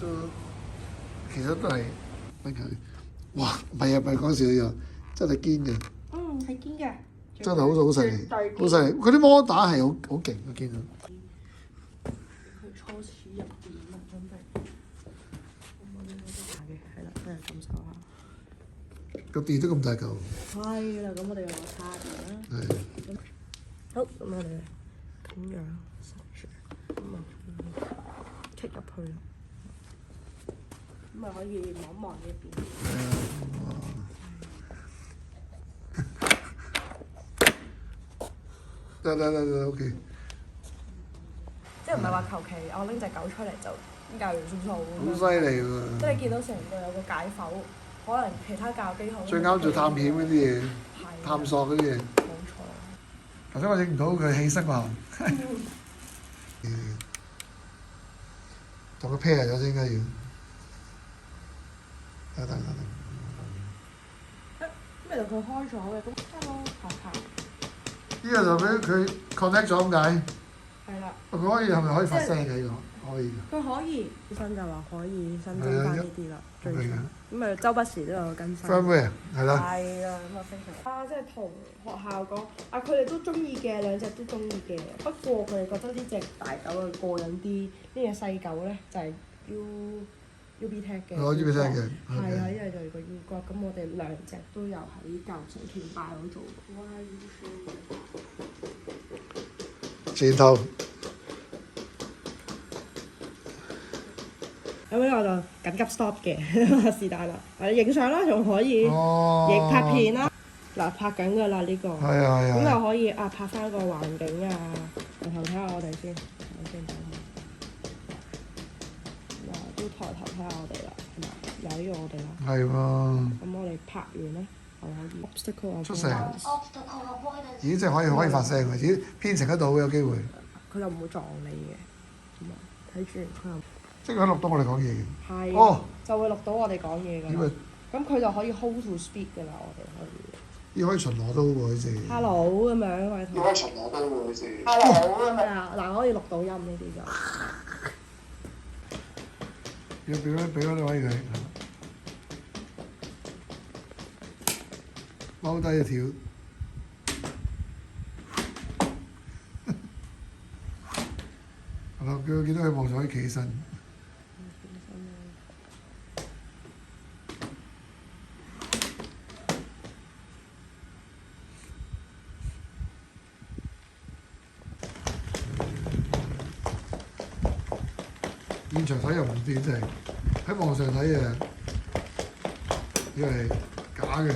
都其實都係乜嘢？哇！唔係啊，唔係講笑又真係堅嘅。嗯，係堅嘅。真係好犀利，好犀利！佢啲摩打係好勁，我見到。去初始入電啦，準備。係啦，真係感受下。個電都咁大嚿。係啦，咁我哋又攞叉電啦。係。好，咁我哋咁樣塞住，咁啊棘入去，咁咪可以望望呢邊。得 OK。即係唔係話求其我拎隻狗出嚟就教完算數咁樣。好犀利喎！即係你見到成個有個解剖，可能其他教機可能最啱做探險嗰啲嘢，探索嗰啲嘢。冇錯。頭先我影唔到佢起身喎。同佢 pair 咗先，應該要。得。咩同佢開咗嘅？咁得咯，拍。呢個就俾佢 connect 咗咁解。係啦。佢可以係咪可以發聲嘅呢個？可以。佢可以。醫生就話可以新增翻呢啲啦，最近。咁咪周不時都有更新。Firmware 係啦。係啊，咁啊非常。即係同學校講，佢哋都中意嘅，兩隻都中意嘅。不過佢哋覺得呢隻大狗啊過癮啲，呢隻細狗咧就係 UBTech 嘅。UBTech 嘅。係啊，因為就係個 U 骨，咁我哋兩隻都有喺教育社團辦嗰度做。前頭。咁呢我就緊急 stop 嘅，是但啦。影相啦，仲可以影拍片啦。嗱，拍緊㗎啦呢個。係啊。咁又可以拍翻個環境啊，抬頭睇下我哋先，都抬頭睇下我哋啦，係咪？有咗我哋啦。係喎。咁我哋拍完咧，就可以。出聲。咦！即係可以發聲嘅，只編程得到有機會。佢又唔會撞你嘅，咁啊睇住佢又。即係可以錄到我哋講嘢嘅。係。哦。就會錄到我哋講嘢㗎。因為。咁佢就可以 hold to speak 㗎啦，我哋可以。要可以巡邏都喎，好似。Hello 咁樣，我哋同。要可以巡邏都喎，好似。Hello 咁樣。嗱，可以錄到音呢啲就。要俾嗰啲位佢。踎低就跳。係啦，佢見到佢望上可以企起身。現場睇又唔掂，真係喺網上睇啊，以為假嘅。